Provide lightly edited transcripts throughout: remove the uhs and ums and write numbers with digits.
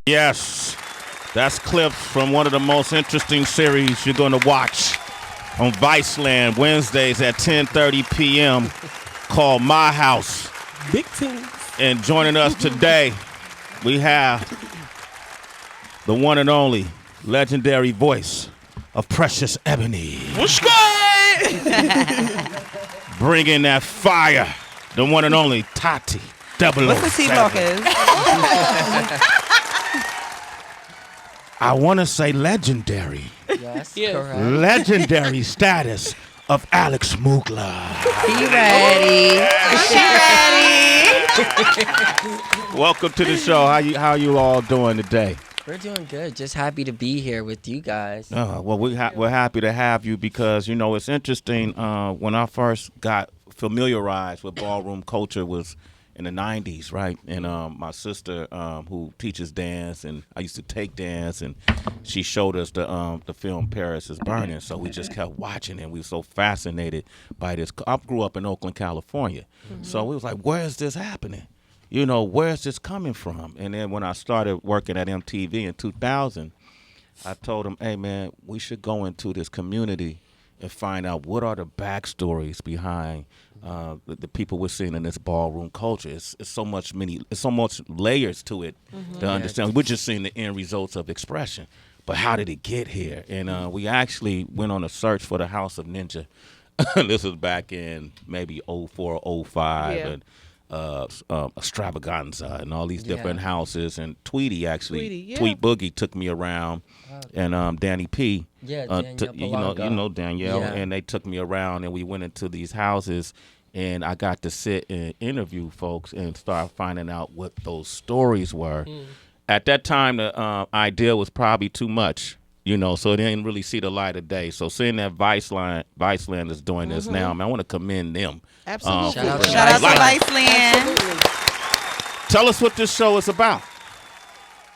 Yes, that's clips from one of the most interesting series you're going to watch on Viceland Wednesdays at 10:30 p.m. called My House. Big team. And joining us today, we have the one and only legendary voice of Precious Ebony. What's good? Bringing that fire, the one and only Tati. What's the C-block is? I want to say legendary. Yes, correct. Legendary status of Alex Mugler. Be ready. Welcome to the show. How you all doing today? We're doing good. Just happy to be here with you guys. Well, we're happy to have you because, you know, it's interesting. When I first got familiarized with ballroom culture was in the 90s, right? And my sister, who teaches dance, and I used to take dance, and she showed us the film Paris is Burning. So we just kept watching, and we were so fascinated by this. I grew up in Oakland, California. So we was like, where is this happening? You know, where's this coming from? And then when I started working at MTV in 2000, I told them, hey, man, we should go into this community and find out what are the backstories behind the people we're seeing in this ballroom culture. It's so much layers to it to understand. We're just seeing the end results of expression. But how did it get here? And we actually went on a search for the House of Ninja. This was back in maybe 04, 05. Yeah. And Extravaganza and all these different houses, and Tweety Tweet Boogie took me around, and Danny P, Danielle you know Danielle, Yeah. and they took me around, and we went into these houses, and I got to sit and interview folks and start finding out what those stories were. At that time, the idea was probably too much. You know, so it didn't really see the light of day. So seeing that Viceland is doing this now, man, I want to commend them. Absolutely. Shout out to Viceland. Tell us what this show is about.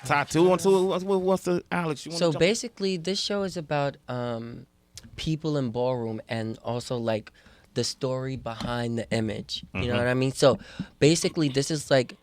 Tati, what's the Alex? So basically, this show is about people in ballroom and also like the story behind the image. You know what I mean? So basically, this is like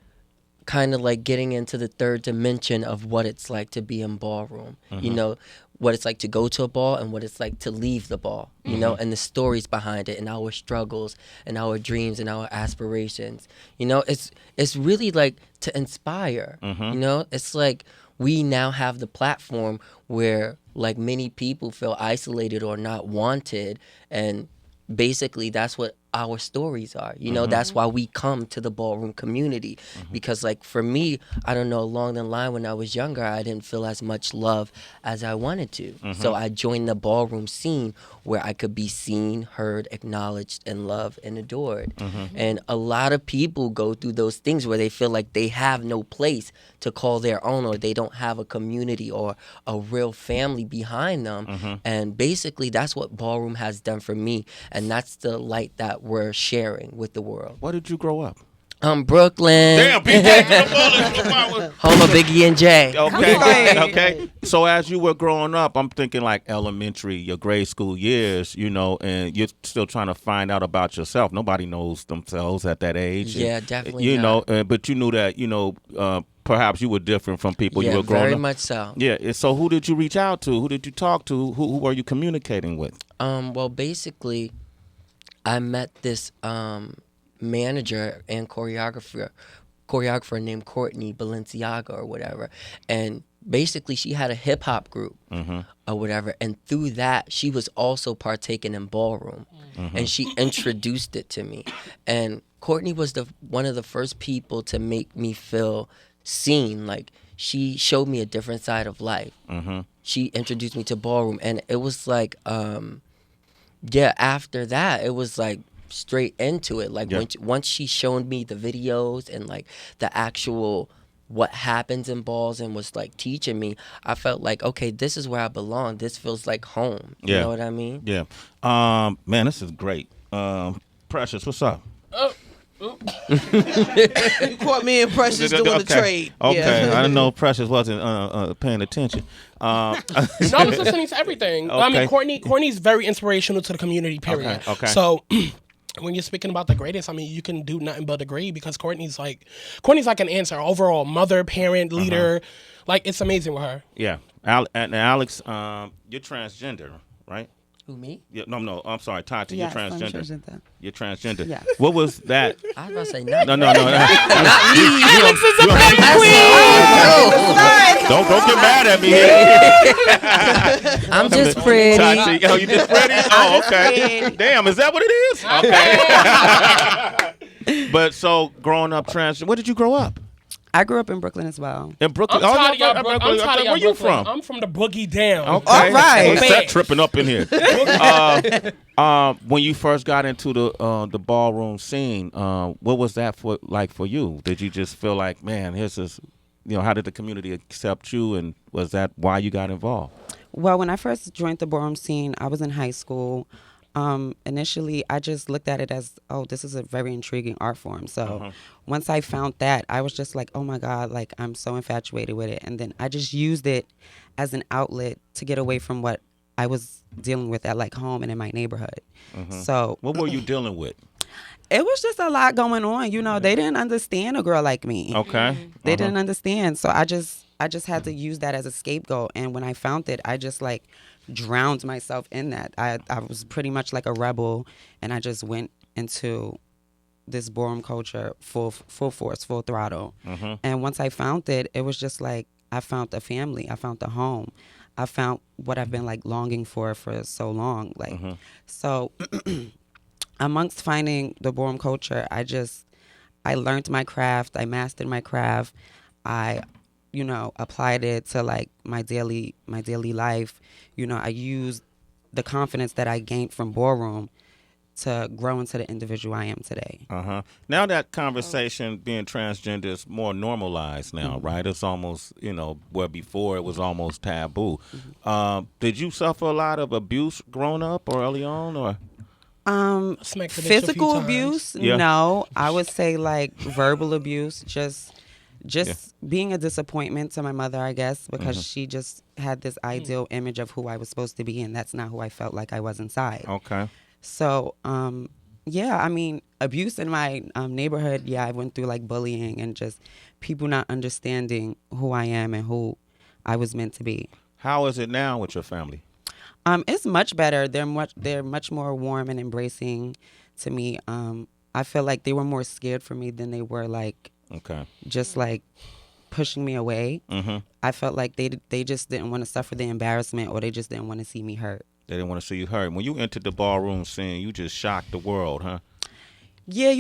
kind of like getting into the third dimension of what it's like to be in ballroom. You know, what it's like to go to a ball and what it's like to leave the ball, you know, and the stories behind it and our struggles and our dreams and our aspirations. You know, it's really like to inspire, you know, it's like we now have the platform where like many people feel isolated or not wanted, and basically that's what our stories are, you know. That's why we come to the ballroom community, because like for me, I don't know, along the line when I was younger, I didn't feel as much love as I wanted to. So I joined the ballroom scene where I could be seen, heard, acknowledged, and loved and adored. And a lot of people go through those things where they feel like they have no place to call their own, or they don't have a community or a real family behind them. And basically that's what ballroom has done for me, and that's the light that we're sharing with the world. Where did you grow up? Brooklyn. Damn, BJ to the bullet. Home of Biggie and Jay. Okay. So as you were growing up, I'm thinking like elementary, your grade school years, you know, and you're still trying to find out about yourself. Nobody knows themselves at that age. Yeah, and, definitely you not. know, but you knew that, you know, perhaps you were different from people you were growing up. Very much so. Yeah. So who did you reach out to? Who did you talk to? Who were you communicating with? Well, basically, I met this manager and choreographer named Courtney Balenciaga or whatever, and basically she had a hip hop group or whatever, and through that she was also partaking in ballroom, and she introduced it to me. And Courtney was one of the first people to make me feel seen. Like, she showed me a different side of life. She introduced me to ballroom, and it was like after that it was like straight into it. Like once she showed me the videos and like the actual what happens in balls and was like teaching me, I felt like, okay, this is where I belong. This feels like home. You know what I mean? Yeah. Man, this is great. Precious, what's up? You caught me and Precious doing the trade. Okay, I didn't know Precious wasn't paying attention. No, I was listening to everything. Okay. I mean, Courtney's very inspirational to the community, period. Okay. So when you're speaking about the greatest, I mean, you can do nothing but agree, because Courtney's like an answer, overall mother, parent, leader, Like, it's amazing with her. Yeah. And Alex, you're transgender, right? Who, me? Yeah, no. I'm sorry, Tati. Yes, you're I'm transgender. transgender. You're transgender. Yes. What was that? I was about to say not No. not me. Alex is a baby queen. Don't get mad at me. I'm just pretty. Tati, oh, you just pretty? Oh, okay. Damn, is that what it is? Okay. But so, growing up trans, where did you grow up? I grew up in Brooklyn as well. In Brooklyn. I'm tired of y'all. Brooklyn. I'm tired of y'all. Where you Brooklyn. from? I'm from the boogie down. Okay. All right. What's that tripping up in here? When you first got into the ballroom scene, what was that like for you? Did you just feel like, man, here's this, how did the community accept you, and was that why you got involved? Well, when I first joined the ballroom scene, I was in high school. Initially, I just looked at it as, oh, this is a very intriguing art form. So once I found that, I was just like, oh my God, like I'm so infatuated with it. And then I just used it as an outlet to get away from what I was dealing with at like home and in my neighborhood. So What were you dealing with? it was just a lot going on. They didn't understand a girl like me. Okay. They didn't understand. So I just had to use that as a scapegoat. And when I found it, I just like drowned myself in that. I was pretty much like a rebel, and I just went into this ballroom culture full force, full throttle. And once I found it, it was just like I found a family. I found a home. I found what I've been like longing for so long. Like, so amongst finding the ballroom culture, I learned my craft. I mastered my craft. I applied it to like my daily life. I used the confidence that I gained from ballroom to grow into the individual I am today. Now that conversation being transgender is more normalized now, right? It's almost, where before it was almost taboo. Did you suffer a lot of abuse growing up or early on, or? Smacked the bitch a few Physical times. abuse? Yeah. No. I would say like verbal abuse, just being a disappointment to my mother, I guess, because she just had this ideal image of who I was supposed to be, and that's not who I felt like I was inside. Okay. So, yeah, I mean, abuse in my neighborhood, yeah, I went through like bullying and just people not understanding who I am and who I was meant to be. How is it now with your family? It's much better. They're much more warm and embracing to me. I feel like they were more scared for me than they were like just like pushing me away. I felt like they just didn't want to suffer the embarrassment, or they just didn't want to see me hurt. They didn't want to see you hurt. When you entered the ballroom scene, you just shocked the world, huh? Yeah,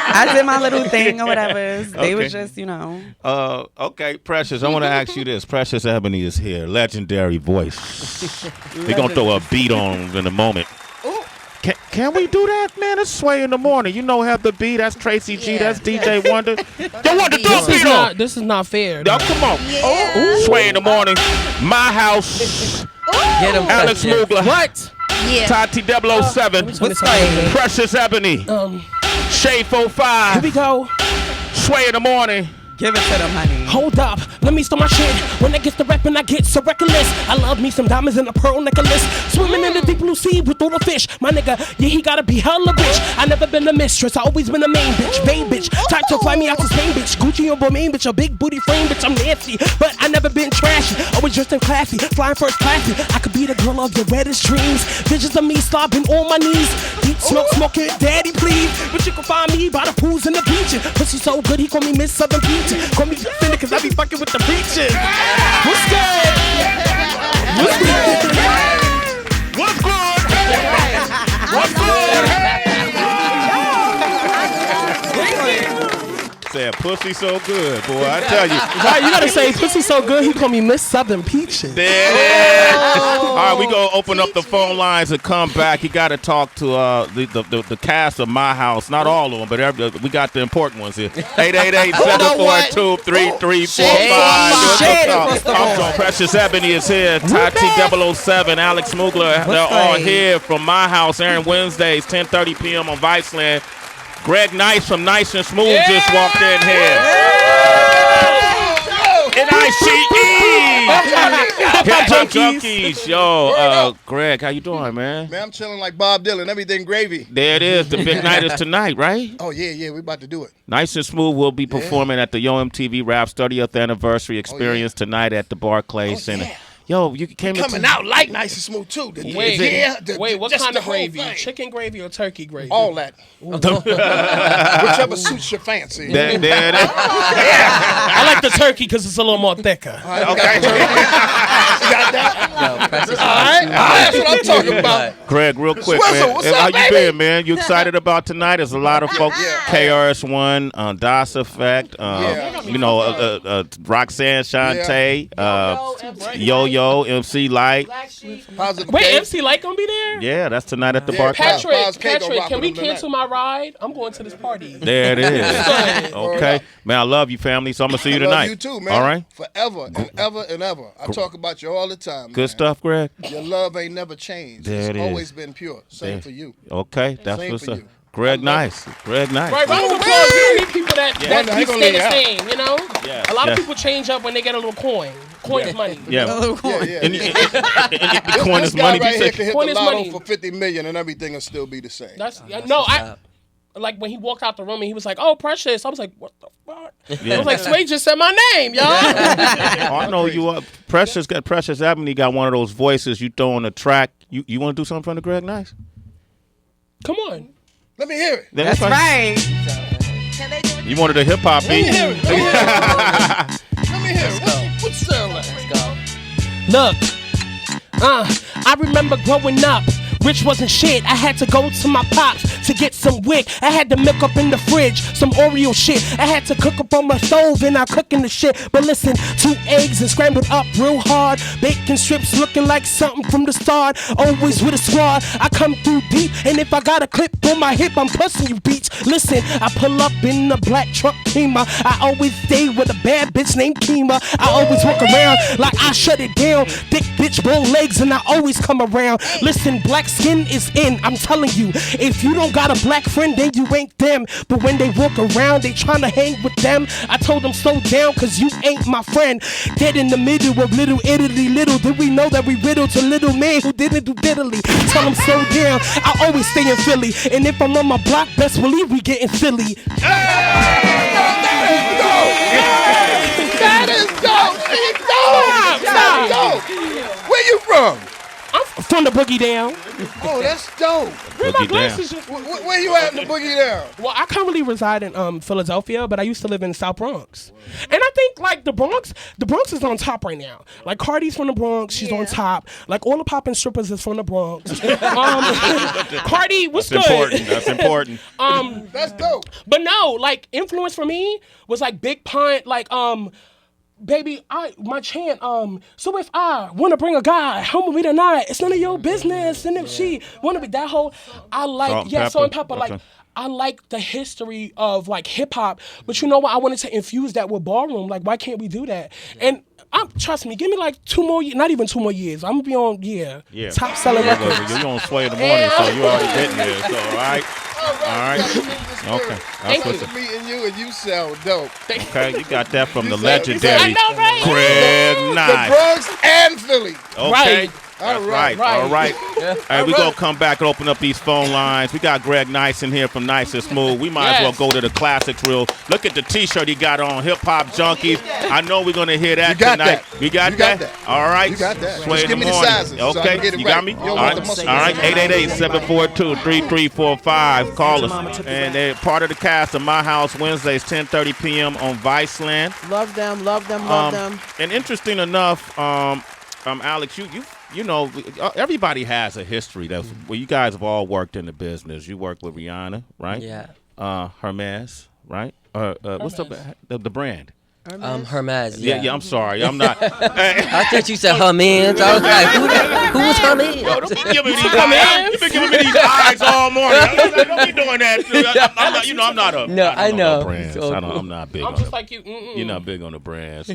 I did my little thing or whatever. They were just, Okay, Precious, I want to ask you this. Precious Ebony is here, legendary voice. We're going to throw a beat on in a moment. Can we do that, man? It's Sway in the morning. Have the beat. That's Tracy G. That's DJ Wonder. Yo, Wonder, throw a beat on. This is not fair. Yo, come on. Sway in the morning. My house. Get him, Alex Mugler. What? Yeah. Tati 007. What's going? Precious Ebony. Shay Here we 45. go. Sway in the morning. Give it to them, honey. Hold up, let me start my shit. When I get to rapping, I get so reckless. I love me some diamonds and a pearl necklace. Swimming in the deep blue sea with all the fish. My nigga, yeah, he gotta be hella rich. I never been a mistress, I always been a main bitch. Babe bitch, tried to fly me out to Spain, bitch. Gucci or Balmain, bitch, a big booty frame, bitch. I'm nasty, but I never been trashy. Always dressed in classy, flying first classy. I could be the girl of your wettest dreams. Visions of me slobbing on my knees. Deep smoke, smoking, daddy please. But you can find me by the pools and the beaches. Pussy so good, he call me Miss Southern Peaches. Call me Defender, cause I be fucking with the preachers. What's good? What's good? What's good? What's good? Said pussy so good, boy. I tell you. Right, you gotta say pussy so good, he call me Miss Southern Peaches. All right, we gonna open up the phone lines and come back. You gotta talk to the cast of My House. Not all of them, but we got the important ones here. 888-742-3345. Precious Ebony is here. Tati 007, Alex Mugler. They're all here from My House. Airing Wednesdays, 10:30 p.m. on Viceland. Greg Nice from Nice and Smooth just walked in here. N-I-C-E. Hip Hop Junkies. Yo, Greg, how you doing, man? Man, I'm chilling like Bob Dylan. Everything gravy. There it is. The big night is tonight, right? Oh, yeah. We about to do it. Nice and Smooth will be performing at the Yo MTV Raps 30th anniversary experience tonight at the Barclays Center. Yeah. Yo, you came Coming out like Nice and Smooth, too. Wait, what just kind the of whole gravy? thing. Chicken gravy or turkey gravy? All that. Whichever suits your fancy. There it is. I like the turkey because it's a little more thicker. Okay. You got that? All right. That's what I'm talking about. Greg, real quick, Swizzle, man. what's How up, you baby? been, man? You excited about tonight? There's a lot of folks. KRS-One, DOS Effect, Roxanne Shante, Yo-Yo, MC Light. Positive Wait, K. MC Light gonna be there? Yeah, that's tonight at the Yeah, Barclays. Paz K gonna Patrick, rock can we with them tonight. cancel my ride? I'm going to this party. There it is. Okay. Man, I love you, family, so I'm going to see you I tonight. love you too, man. All right? Forever and ever and ever. I talk about you all the time. Good man. stuff, Greg? Your love ain't never changed. There It's it always is. been pure. Same for you. Okay, that's Same what's for up. you. Greg I love Nice. Greg Nice. Right, round of applause. We don't need people that Yeah, I we ain't gonna stay leave the you out. same, you know? Yes, A lot yes. of people change up when they get a little coin. Coin is money. Yeah. Yeah. And the coin This is guy money. right He here said- can hit Coin the is lotto money. for 50 million and everything will still be the same. That's what's I up. like when he walked out the room and he was like, "Oh, Precious." I was like, "What the fuck?" Yeah. I was like, "Sway just said my name, y'all." Oh, I know you up. Precious Ebony got one of those voices you throw on a track. You want to do something from the Greg Nice? Come on. Let me hear it. Then That's right. You wanted a hip hop Let me beat. hear it. Let me hear it. Let me hear it. What's the sound like? Let's go. Look, I remember growing up. Rich wasn't shit. I had to go to my pops to get some wick. I had to milk up in the fridge some Oreo shit. I had to cook up on my stove and I cooking the shit. But listen, 2 eggs and scrambled up real hard. Bacon strips looking like something from the start. Always with a squad. I come through deep, and if I got a clip on my hip, I'm pussing you beats. Listen, I pull up in a black truck Kima. I always stay with a bad bitch named Kima. I always walk around like I shut it down. Thick bitch, bow legs, and I always come around. Listen, black skin is in, I'm telling you. If you don't got a black friend, then you ain't them. But when they walk around, they tryna hang with them. I told them slow down, cause you ain't my friend. Dead in the middle of Little Italy. Little did we know that we riddled to little man who didn't do diddly. Tell them slow down, I always stay in Philly. And if I'm on my block, best believe we getting silly. That is dope. That's dope. Where you from? I'm from the Boogie Down. Oh, that's dope. Where my Boogie glasses Wh- Where you at in the Boogie Down? Well, I currently reside in Philadelphia, but I used to live in South Bronx. And I think like the Bronx is on top right now. Like Cardi's from the Bronx, she's on top. Like all the poppin' strippers is from the Bronx. Cardi, what's That's good? important. That's important. That's dope. But no, like influence for me was like Big Pun, like baby, my chant, so if I wanna bring a guy home with me tonight, it's none of your business. And if she wanna be that whole, I like, Salt and Salt and Pepper. Pepper, like Okay. I like the history of like hip hop, but you know what? I wanted to infuse that with ballroom. Like, why can't we do that? And trust me, give me like 2 more years, not even 2 more years. I'm gonna be on top selling Yeah, records. you're going to sway in the morning, so you already getting there. So, all right. All right. Okay. Thank That's Nice what's to meeting you, and you sound dope. okay. You got that from the said- legendary I know, right? Greg The Nice. Bronx and Philly. Okay. Right. That's All right. right. All right. Hey, we gonna come back and open up these phone lines. We got Greg Nice in here from Nice and Smooth. We might as well Yes. go to the classics reel. Look at the T-shirt he got on. Hip Hop Junkies. I know we're gonna hear that You got tonight. that. We got You that. got that. All right. You got that. Sway Just in give the me the morning. sizes so I Okay. can get it You right. got me. You All don't right. want the muscle. All right. 888-742-3345. Call us. And they're part of the cast of My House Wednesdays, 10:30 p.m. on Viceland. Love them, love them, love them. And interesting enough, Alex, you know, everybody has a history. That's well, you guys have all worked in the business. You worked with Rihanna, right? Yeah. Hermes, right? What's the brand? Hermes. Yeah. I'm sorry. I'm not. I thought you said Hermes. I was like, who was Hermes? Don't be giving me these eyes. You've been giving me these eyes all morning. Don't be doing that. I'm not, I'm not a. No, I know. Brands. So I'm not big. I'm on just it. like you. You're not big on the brands.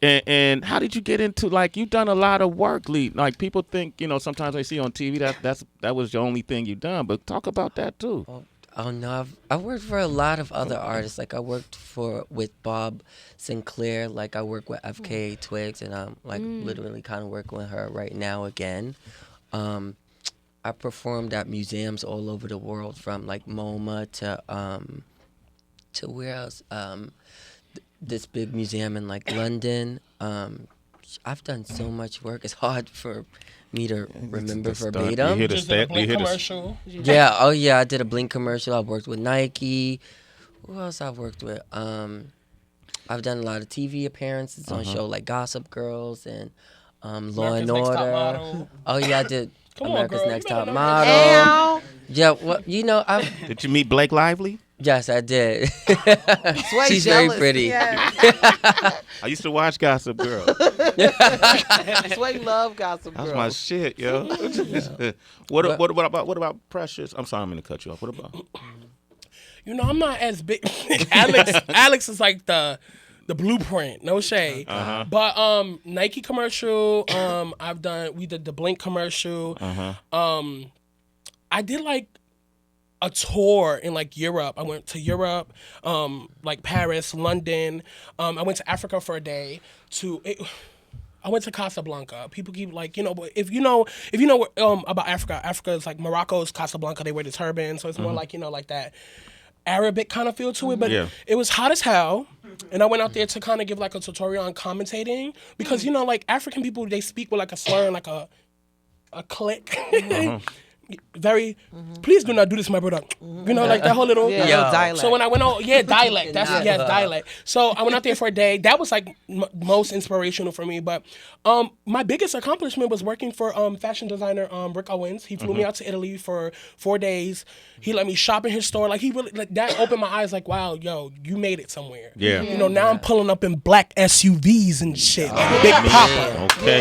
And how did you get into, like, you've done a lot of work, Lee. Like, people think, sometimes they see on TV that was the only thing you've done, but talk about that too. Oh no, I've worked for a lot of other artists. Like I worked with Bob Sinclair. Like I work with FK Twigs, and I'm like literally kind of working with her right now again. I performed at museums all over the world, from like MoMA to where else? This big museum in like London. I've done so much work. It's hard for me to remember verbatim. You hear the Just did a stat? You Blink hear the commercial. Yeah, oh yeah, I did a Blink commercial. I worked with Nike. Who else I've worked with? I've done a lot of TV appearances on show like Gossip Girls and Law and America's Next Top Order. Model. Oh yeah, I did Come on, America's girl, Next you Top better know Model. Ow. Yeah, well, you know, Did you meet Blake Lively? yes, I did. Sway She's jealous. very pretty. Yeah. I used to watch Gossip Girl. Sway love Gossip That's Girl. my shit, yo. What about Precious? I'm sorry, I'm gonna cut you off. What about? You know, I'm not as big. Alex is like the blueprint. No shade. But Nike commercial. We did the Blink commercial. I did like a tour in like Europe. I went to Europe, like Paris, London. I went to Africa for a day. I went to Casablanca. People keep like, you know, but if you know about Africa, Africa is like Morocco's Casablanca. They wear the turban, so it's more like, you know, like that Arabic kind of feel to it. But it was hot as hell, and I went out there to kind of give like a tutorial on commentating, because you know, like African people, they speak with like a slur and like a click. Very, please do not do this, my brother. You know, like that whole little dialect. So when I went out, dialect. That's dialect. So I went out there for a day. That was like most inspirational for me. But my biggest accomplishment was working for fashion designer Rick Owens. He flew me out to Italy for 4 days. He let me shop in his store. Like he really, like that opened my eyes. Like, wow, yo, you made it somewhere. Yeah. You know, now I'm pulling up in black SUVs and shit. Like Big Papa. Okay.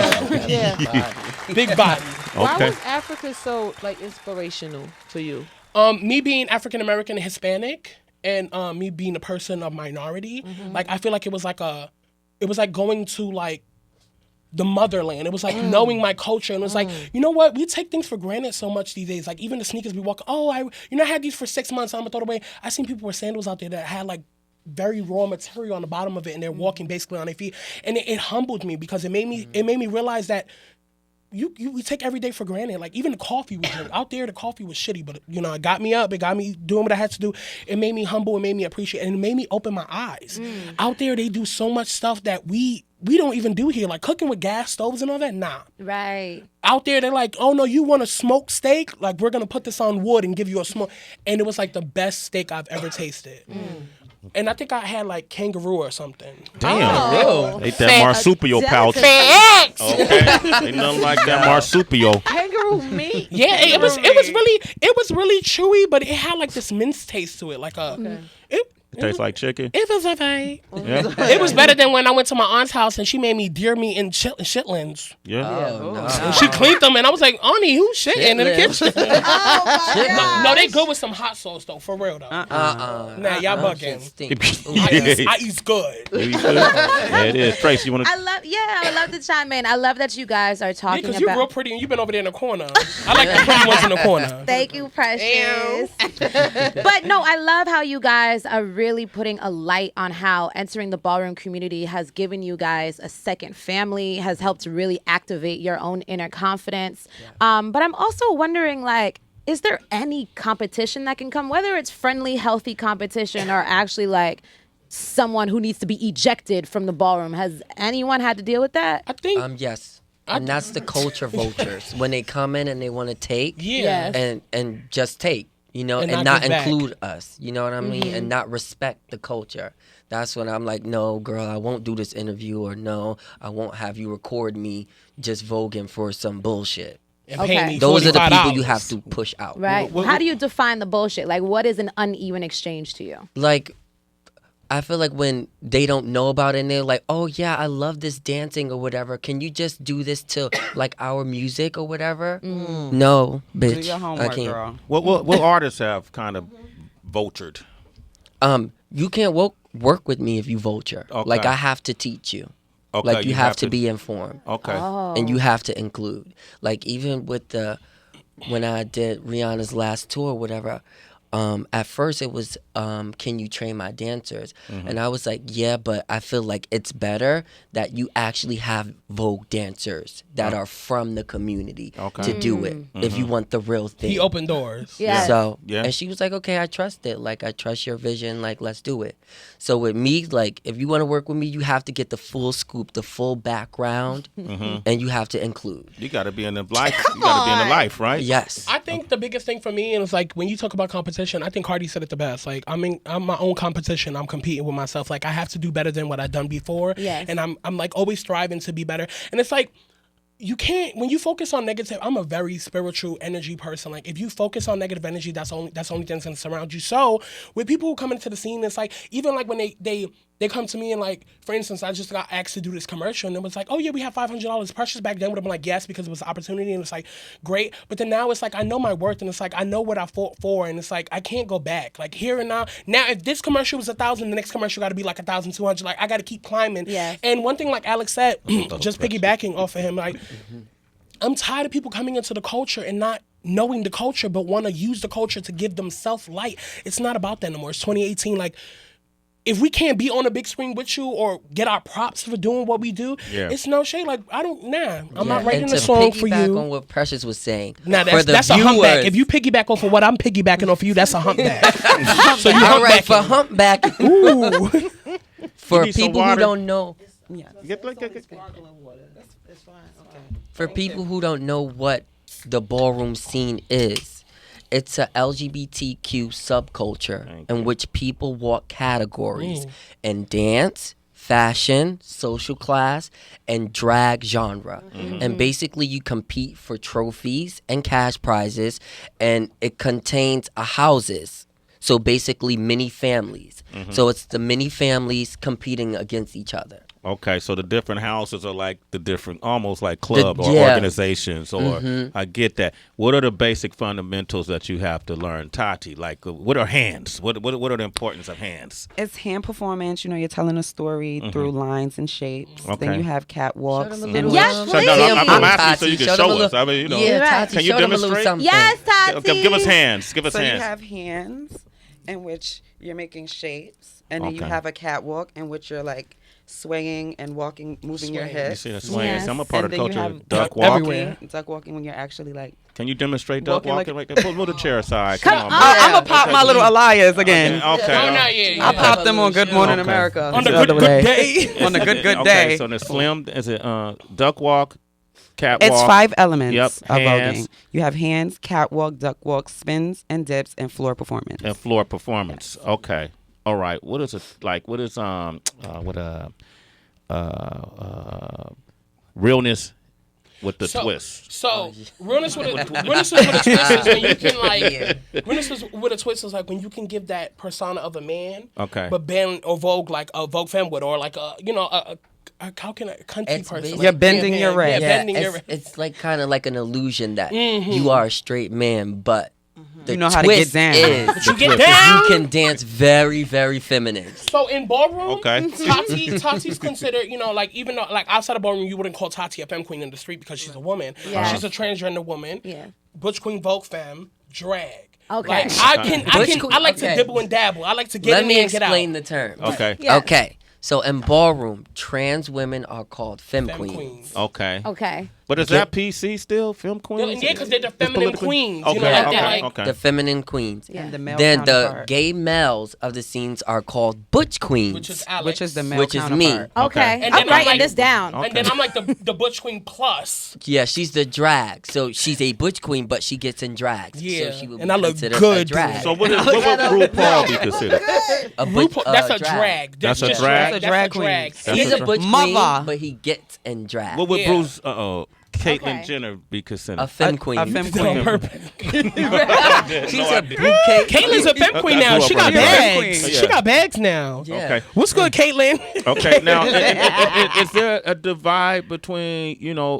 Yeah. Big body. Why Okay. was Africa so like inspirational for you? Me being African American and Hispanic, and me being a person of minority, like I feel like it was like going to like the motherland. It was like knowing my culture, and it was like, you know what? We take things for granted so much these days. Like even the sneakers we walk. Oh, I had these for 6 months. I'm gonna throw it away. I seen people with sandals out there that had like very raw material on the bottom of it, and they're walking basically on their feet, and it humbled me, because it made me realize that. We take every day for granted. Like even the coffee we drink out there, the coffee was shitty, but you know, it got me up. It got me doing what I had to do. It made me humble. It made me appreciate, and it made me open my eyes. Out there, they do so much stuff that we don't even do here, like cooking with gas stoves and all that. Nah. Right. Out there, they're like, oh no, you want a smoked steak? Like we're gonna put this on wood and give you a smoke. And it was like the best steak I've ever tasted. And I think I had like kangaroo or something. Damn. Ate that marsupial pouch. Facts. Okay. Ain't nothing like that marsupial. Kangaroo meat. Yeah, it was really chewy, but it had like this mince taste to it, like It tastes like chicken. it was okay. Yeah. It was better than when I went to my aunt's house and she made me deer meat and chitlins. Yeah. Oh, no. And she cleaned them, and I was like, Auntie, who's shitting in the Chitlins. kitchen? No, they good with some hot sauce though, for real though. Nah, y'all bugging. I eat good. Yeah, it is. Trace, you want to? I would love to chime in. I love that you guys are talking Because you're about. real pretty and you've been over there in the corner. I like the pretty ones in the corner. Thank you, Precious. But no, I love how you guys are really putting a light on how entering the ballroom community has given you guys a second family, has helped to really activate your own inner confidence. But I'm also wondering, like, is there any competition that can come, whether it's friendly, healthy competition or actually like someone who needs to be ejected from the ballroom? Has anyone had to deal with that? I think Yes. And that's the culture vultures. When they come in and they want to take yeah. and just take, you know, And and not not give back. include us, you know what I mean? And not respect the culture. That's when I'm like, no, girl, I won't do this interview, or no, I won't have you record me just voguing for some bullshit. And Okay. pay me Those are the people $45. you have to push out. Right. How do you define the bullshit? Like, what is an uneven exchange to you? Like, I feel like when they don't know about it and they're like, oh yeah, I love this dancing or whatever. Can you just do this to like our music or whatever? No, bitch. Do your I homework, can't. girl. What artists have kind of vultured? You can't work with me if you vulture. Okay. Like I have to teach you. Okay, Like you have to be informed. Okay. And you have to include. Like even with when I did Rihanna's last tour or whatever, at first it was, can you train my dancers? And I was like, yeah, but I feel like it's better that you actually have Vogue dancers that are from the community to do it if you want the real thing. He opened doors. Yes. So, Yeah. and she was like, okay, I trust it. Like, I trust your vision. Like, let's do it. So with me, like, if you want to work with me, you have to get the full scoop, the full background, and you have to include. You got to be in the life. You got to be in the life, right? Yes. I think the biggest thing for me, and it's like when you talk about competition, I think Cardi said it the best. Like I'm my own competition. I'm competing with myself. Like I have to do better than what I've done before. Yes. And I'm like always striving to be better. And it's like you can't, when you focus on negative. I'm a very spiritual energy person. Like if you focus on negative energy, that's the only thing that's gonna surround you. So with people who come into the scene, it's like even like when they come to me and like, for instance, I just got asked to do this commercial and it was like, oh yeah, we have $500. Precious back then would have been like, yes, because it was an opportunity and it's like, great. But then now it's like, I know my worth and it's like, I know what I fought for and it's like, I can't go back. Like here and now, if this commercial was 1,000, the next commercial got to be like 1,200. Like I got to keep climbing. Yes. And one thing like Alex said, just piggybacking off of him, like I'm tired of people coming into the culture and not knowing the culture, but want to use the culture to give themselves light. It's not about that anymore. It's 2018. Like, if we can't be on a big screen with you or get our props for doing what we do, it's no shade. Like, I'm not writing a song for piggyback you. on what Precious was saying. Nah, for the that's a viewers, humpback. If you piggyback off of what I'm piggybacking off of you, that's a humpback. So you all right, for humpbacking. humpback. Ooh. For You need some people who water? don't know. Get. For people who don't know what the ballroom scene is, it's a LGBTQ subculture in which people walk categories in dance, fashion, social class, and drag genre. And basically you compete for trophies and cash prizes, and it contains houses. So basically mini families. So it's the mini families competing against each other. Okay, so the different houses are like the different, almost like club or yeah. organizations, or I get that. What are the basic fundamentals that you have to learn, Tati? Like, what are hands? What are the importance of hands? It's hand performance. You know, you're telling a story through lines and shapes. Okay. Then you have catwalks. Show them a and little- Yes, So, please. no, I'm Example, asking so you Tati. can Show them show a us. I mean, you know, Yeah, Right. Tati, Can you show them a little demonstrate? something. Yes, Tati. Give us hands. Give us So you hands. have hands in which you're making shapes, and then you Okay. have a catwalk in which you're like swaying and walking, moving your Swaying. head. You see that swing? Yes. I'm a part And of the then you culture. have Duck walk. everywhere. Duck walking when you're actually like. Can you demonstrate duck Walking like- walking right there? Pull the chair aside. Come on, on. bro. I'm gonna pop my little Elias again. Okay. Oh, not yet. I popped them on Good Morning Okay. America On the the good, other good day. day. On the good Okay, day. so the slim is it duck walk, catwalk. It's 5 elements Yep, of hands. voguing. You have hands, catwalk, duck walk, spins and dips, and floor performance. And floor performance. Okay. All right. What is it like? What is realness with the twist? So realness with a twist is when you can like realness with a twist is like when you can give that persona of a man, Okay. but bend or vogue like a Vogue femme would, or like a how can a country It's person? basically- You're bending your red. Yeah, Yeah, bending your red. it's like kind of like an illusion that you are a straight man, but the You know how to get twist down. is But you get down. you can dance very, very feminine. So in ballroom, Okay. Tati's considered, like even though like outside of ballroom, you wouldn't call Tati a femme queen in the street because she's a woman. Yeah. She's a transgender woman. Yeah. Butch queen, Vogue femme, drag. Okay. Like I like to okay. dibble and dabble. I like to get Let in me there and get out. explain the term. Okay. Yeah. Okay. So in ballroom, trans women are called femme Femme queens. queens. Okay. Okay. But is that PC still? Film queens? Yeah, because they're the It's feminine politically- queens. Okay. You know, like Okay. they're like Okay. The feminine queens. Yeah. And the male Then the counterpart, gay males of the scenes are called butch queens. which is Alex. which is the male Which is me. counterpart. Okay. And I'm then writing like- this down. And then I'm like the Butch queen plus. Yeah, she's the drag. So she's a butch queen, but she gets in drag. Yeah, So she would and be I look considered good a drag. So what would RuPaul be considered? A butch, That's a drag. That's a just drag? That's a drag queen. He's a butch Mother. queen, but he gets in drag. What would Yeah. Bruce Caitlyn Okay. Jenner be considered? A femme queen. A femme On queen. purpose. She's a bouquet. Caitlin's a femme queen I now. grew She up got on that. bags. Yeah. She got bags now. Yeah. Okay. What's good, Caitlin? Okay. Now, is there a divide between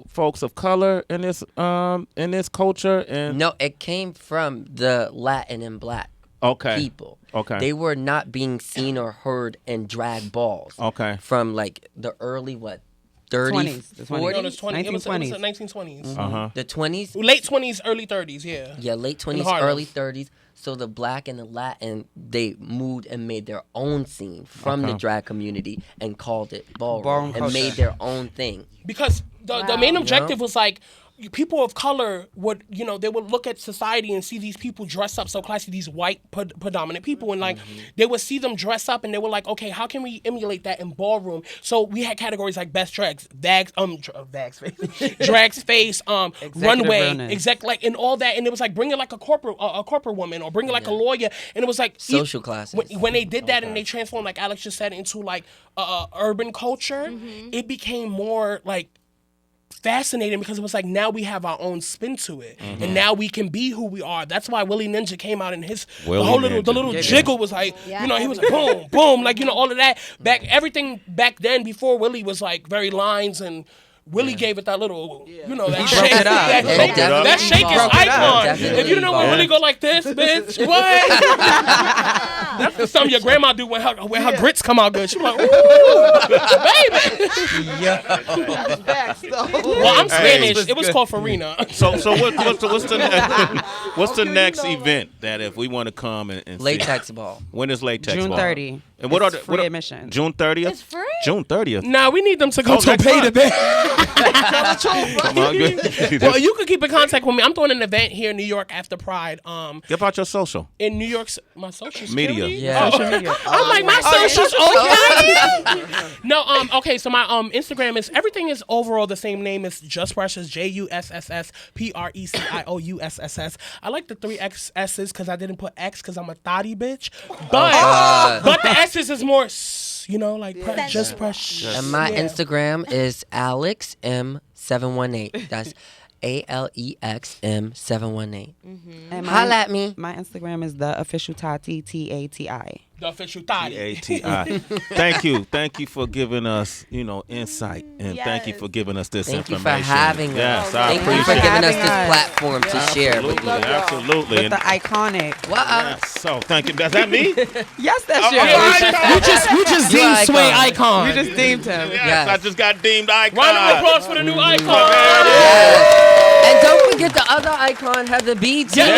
folks of color in this culture and No, it came from the Latin and black okay people. Okay. They were not being seen or heard in drag balls. Okay. From like the early 30s, 20s, the 20s. 40s, No, it's 20. It was the 1920s. 1920s. Uh-huh. the 20s. Late 20s, early 30s. Yeah. Yeah, late 20s, Harlem. early 30s. So the black and the Latin, they moved and made their own scene from the drag community and called it ballroom and made their own thing. Because the main objective was like, people of color would, they would look at society and see these people dress up so classy, these white predominant people, and like they would see them dress up and they were like, okay, how can we emulate that in ballroom? So we had categories like best drags, drags face, runway, like and all that, and it was like bringing like a corporate woman or bringing like a lawyer, and it was like social classes. When they did that and they transformed, like Alex just said, into like urban culture, it became more like fascinating because it was like now we have our own spin to it, and now we can be who we are. That's why Willie Ninja came out and the little jiggle was like, he was like boom, boom, like all of that. Everything back then before Willie was like very lines, and Willie gave it that little, that shake. It up. That shake is icon. If you don't know when Willie go like this, bitch, what? That's something your grandma do when her grits come out good. She be like, ooh, baby. Well, I'm Spanish. It was called Farina. So what's the next event that if we want to come and Latex see? Ball. When is Latex June Ball? 30. And what It's are free admission? June 30th? It's free? June 30th. Nah, we need them to go to next pay month. the bill. Come on, good. Well, you can keep in contact with me. I'm doing an event here in New York after Pride. Give out your social. In New York, my social Media. security? Yeah. Social media. I'm like, my socials okay. No, okay, so my Instagram is, everything is overall the same name. It's Just Precious, JUSSSPRECIOUSSS. I like the 3 X's because I didn't put X because I'm a thotty bitch. But the S's is more, just precious. And my Instagram is AlexM718. That's ALEXM718. And Holla at me. My Instagram is the official Tati, TATI. The official thotty. ATI. Thank you for giving us, insight, and thank you for giving us this Thank you for information. having us. Yes, I Thank you appreciate for giving us having this us. platform to share with you. Absolutely. With the iconic. Yes, so thank you. Is that me? Yes, that's you. We just You deemed icon. Sway icon. We just deemed him. Yes, I just got deemed icon. Round of applause for the new icon. And don't forget the other icon, Heather Beats. Yeah, no.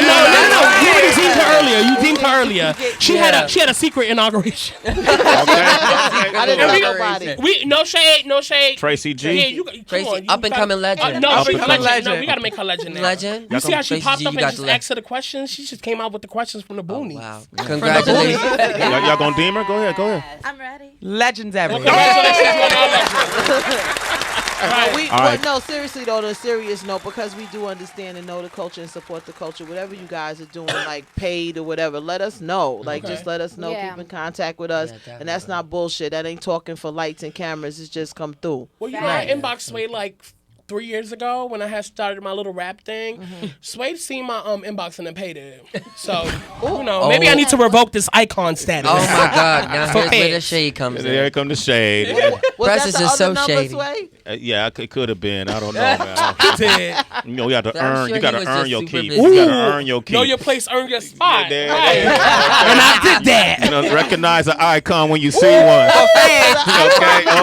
You already deemed her earlier. You deemed her earlier. She had a secret inauguration. I didn't And know we- nobody. no shade. Tracy G. Yeah, Tracy, come on, up and coming legend. No, Up she's and a coming legend. No, legend. we gotta make her legend now. Legend. You see how she Tracy popped G, up you and got just the asked her the questions? She just came out with the questions from the boonies. Wow. Congratulations. Y'all gonna deem her? Go ahead. I'm ready. Legendary. Congratulations on our legend. All right. No, seriously though, on a serious note, because we do understand and know the culture and support the culture, whatever you guys are doing, like paid or whatever, let us know. Like, just let us know. Yeah. Keep in contact with us. Yeah, And that's not bullshit. That ain't talking for lights and cameras. It's just come through. Well, I inboxed Sway like 3 years ago when I had started my little rap thing. Sway seen my inbox and then paid it. So, maybe I need to revoke this icon status. Oh my God! Now For here's where the feds. shade comes There in. come the shade. Was Presses that the is other so number, shady. Sway? Yeah, it could have been. I don't know, man. Did. You got to I'm earn. sure You got he to was earn just your super keep. busy. You got to earn your keep. Know your place, earn your spot. There- Right. And I did that. Recognize an icon when you see one.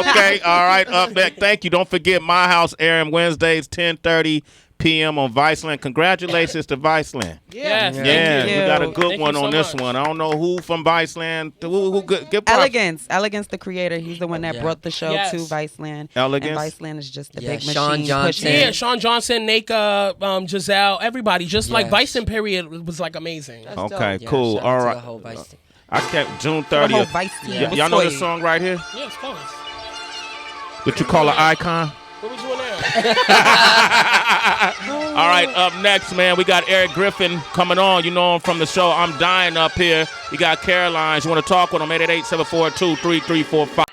Okay. All right. Up next. Thank you. Don't forget My House airing Wednesdays 10:30 p.m. on Viceland. Congratulations to Viceland. Yes. Yeah, thank we got a you. good Thank one you on so this much. one. I don't know who from Viceland. Who get props. Elegance, the creator. He's the one that brought the show Yes. to Viceland. Elegance. And Viceland is just the Yeah, big Sean machine Johnson. pushing. Yeah, Sean Johnson, Naka, Giselle, everybody. Just like Yes. Bison period was like amazing. That's Okay, dope. Yeah, cool. shout out All to right. the whole Vice team. I kept June The whole 30th. Vice team. Yeah. Y'all know this Sway. song right here? Yeah, of course. What you call an icon? What we doing now? All right, up next, man, we got Eric Griffin coming on. You know him from the show I'm Dying up here. We got Caroline. You want to talk with him? 888-742-3345.